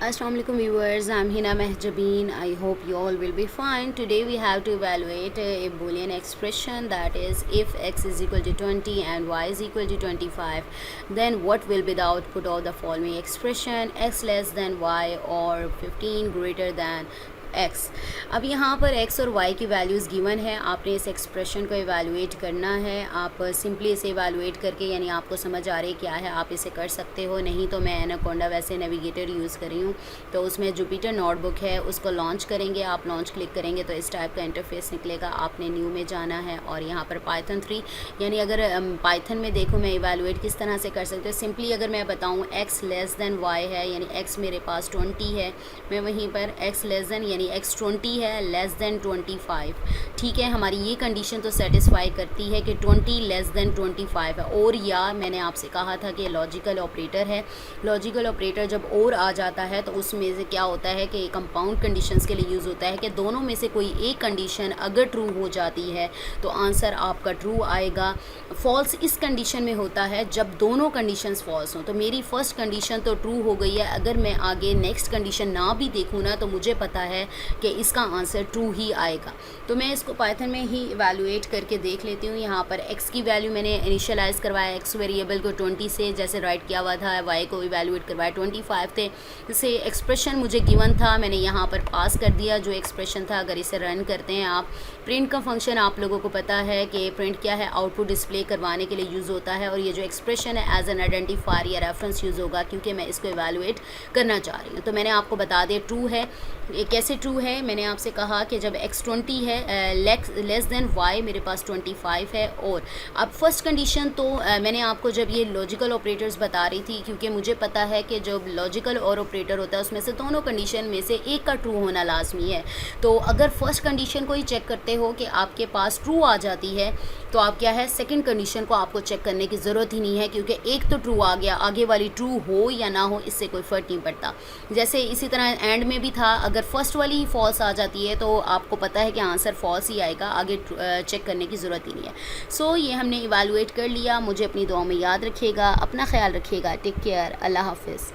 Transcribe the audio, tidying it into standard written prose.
Assalamualaikum viewers, I'm Hina Mehjabeen. I hope you all will be fine. Today we have to evaluate a boolean expression, that is if x is equal to 20 and y is equal to 25, then what will be the output of the following expression: x less than y or 15 greater than x। अब यहाँ पर x और y की values given है, आपने इस expression को evaluate करना है। आप सिंपली इसे इवैल्यूएट करके, यानी आपको समझ आ रही क्या है, आप इसे कर सकते हो। नहीं तो मैं एनाकोंडा वैसे नेविगेटर यूज़ कर रही हूँ, तो उसमें जुपिटर नोटबुक है, उसको लॉन्च करेंगे। आप लॉन्च क्लिक करेंगे तो इस टाइप का इंटरफेस निकलेगा। आपने न्यू में जाना है और यहाँ पर पाइथन 3, यानी अगर पाइथन में देखो मैं इवैल्यूएट किस तरह से कर सकते हो। सिंपली अगर मैं बताऊँ x लेस दैन y है, यानी x मेरे पास 20 है, मैं वहीं पर x लेस दैन यानी x 20 है, लेस दैन 25। ठीक है, हमारी ये कंडीशन तो सेटिस्फाई करती है कि 20 लेस दैन 25 है। और या मैंने आपसे कहा था कि लॉजिकल ऑपरेटर है, लॉजिकल ऑपरेटर जब और आ जाता है तो उसमें से क्या होता है कि कंपाउंड कंडीशंस के लिए यूज़ होता है कि दोनों में से कोई एक कंडीशन अगर ट्रू हो जाती है तो आंसर आपका ट्रू आएगा। फॉल्स इस कंडीशन में होता है जब दोनों कंडीशंस फॉल्स हों। तो मेरी फर्स्ट कंडीशन तो ट्रू हो गई है, अगर मैं आगे नेक्स्ट कंडीशन ना भी देखूँ ना तो मुझे पता है कि इसका आंसर ट्रू ही आएगा। तो मैं इसको पाइथन में ही इवैल्यूएट करके देख लेती हूँ। यहाँ पर x की वैल्यू मैंने इनिशियलाइज़ करवाया, x वेरिएबल को 20 से जैसे राइट किया हुआ था, y को इवैल्यूएट करवाया 25 थे। जैसे एक्सप्रेशन मुझे गिवन था, मैंने यहाँ पर पास कर दिया जो एक्सप्रेशन था। अगर इसे रन करते हैं आप, प्रिंट का फंक्शन आप लोगों को पता है कि प्रिंट क्या है, आउटपुट डिस्प्ले करवाने के लिए यूज़ होता है। और ये जो एक्सप्रेशन है एज एन आइडेंटिफायर या रेफरेंस यूज़ होगा, क्योंकि मैं इसको इवैल्यूएट करना चाह रही हूँ। तो मैंने आपको बता दिया ट्रू है। ये कैसे ट्रू है, मैंने आपसे कहा कि जब x 20 है, लेस देन y मेरे पास 25 है। और अब फर्स्ट कंडीशन तो मैंने आपको जब ये लॉजिकल ऑपरेटर्स बता रही थी, क्योंकि मुझे पता है कि जब लॉजिकल और ऑपरेटर होता है उसमें से दोनों कंडीशन में से एक का ट्रू होना लाजमी है। तो अगर फर्स्ट कंडीशन को ही चेक करते हो कि आपके पास ट्रू आ जाती है तो आप क्या है, सेकंड कंडीशन को आपको चेक करने की ज़रूरत ही नहीं है, क्योंकि एक तो ट्रू आ गया, आगे वाली ट्रू हो या ना हो इससे कोई फ़र्क नहीं पड़ता। जैसे इसी तरह एंड में भी था, अगर फर्स्ट वाली ही फॉल्स आ जाती है तो आपको पता है कि आंसर फॉल्स ही आएगा, आगे चेक करने की ज़रूरत ही नहीं है। सो ये हमने इवैल्यूएट कर लिया। मुझे अपनी दुआ में याद रखिएगा, अपना ख्याल रखिएगा। टेक केयर, अल्लाह हाफिज़।